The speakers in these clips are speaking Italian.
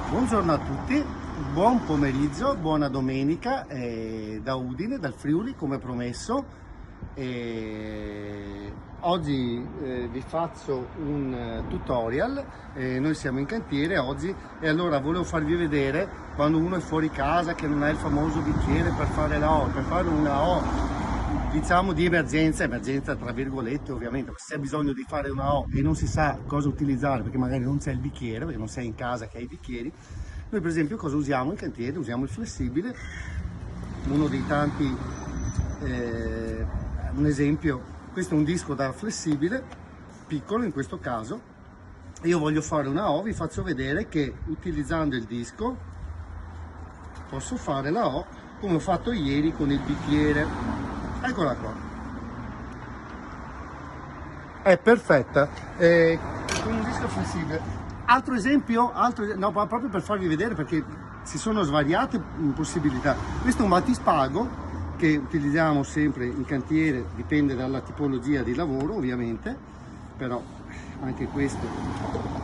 Buongiorno a tutti, buon pomeriggio, buona domenica da Udine, dal Friuli come promesso. Oggi vi faccio un tutorial. Noi siamo in cantiere oggi e allora volevo farvi vedere quando uno è fuori casa che non ha il famoso bicchiere per fare la O, per fare una O diciamo di emergenza tra virgolette ovviamente, se hai bisogno di fare una O e non si sa cosa utilizzare perché magari non c'è il bicchiere, perché non sei in casa che hai i bicchieri. Noi per esempio cosa usiamo in cantiere? Usiamo il flessibile, uno dei tanti, un esempio, questo è un disco da flessibile, piccolo in questo caso. Io voglio fare una O, vi faccio vedere che utilizzando il disco posso fare la O come ho fatto ieri con il bicchiere. Eccola qua, è perfetta, con un disco flessibile. Altro esempio, no, proprio per farvi vedere perché ci sono svariate possibilità. Questo è un battispago che utilizziamo sempre in cantiere, dipende dalla tipologia di lavoro ovviamente, però anche questo,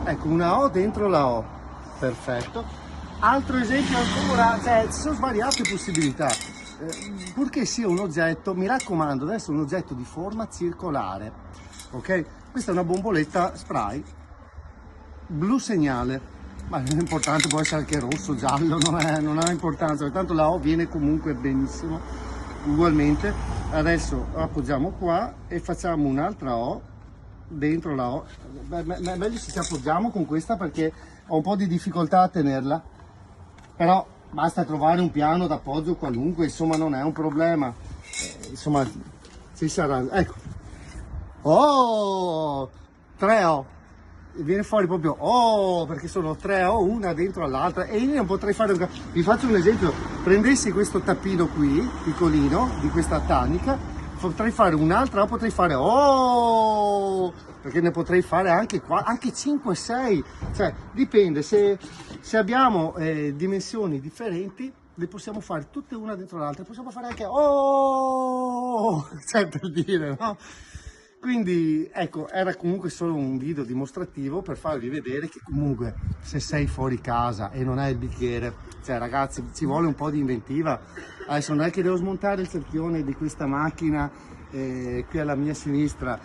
ecco, una O dentro la O, perfetto. Altro esempio ancora, cioè ci sono svariate possibilità. Purché sia un oggetto, mi raccomando, deve essere un oggetto di forma circolare, ok? Questa è una bomboletta spray blu segnale, ma non è importante, può essere anche rosso, giallo, non ha importanza, tanto la O viene comunque benissimo ugualmente. Adesso appoggiamo qua e facciamo un'altra O dentro la O. Meglio se ci appoggiamo con questa perché ho un po' di difficoltà a tenerla, però basta trovare un piano d'appoggio qualunque, insomma non è un problema, insomma ci sarà. Ecco, oh, 3 O, viene fuori proprio oh, perché sono 3 O una dentro all'altra. E io non potrei fare vi faccio un esempio, prendessi questo tappino qui piccolino di questa tanica, potrei fare un'altra O, potrei fare oh, perché ne potrei fare anche qua, anche 5 6, cioè dipende, se abbiamo dimensioni differenti le possiamo fare tutte una dentro l'altra, possiamo fare anche oh, cioè per dire, no? Quindi ecco, era comunque solo un video dimostrativo per farvi vedere che comunque se sei fuori casa e non hai il bicchiere, cioè ragazzi, ci vuole un po' di inventiva. Adesso non è che devo smontare il cerchione di questa macchina qui alla mia sinistra,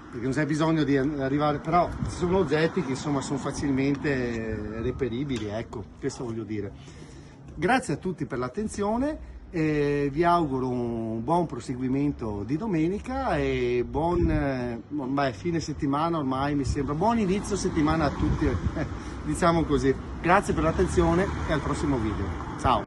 perché non c'è bisogno di arrivare, però ci sono oggetti che insomma sono facilmente reperibili, ecco, questo voglio dire. Grazie a tutti per l'attenzione. Vi auguro un buon proseguimento di domenica e buon fine settimana, ormai mi sembra, buon inizio settimana a tutti, diciamo così. Grazie per l'attenzione e al prossimo video. Ciao!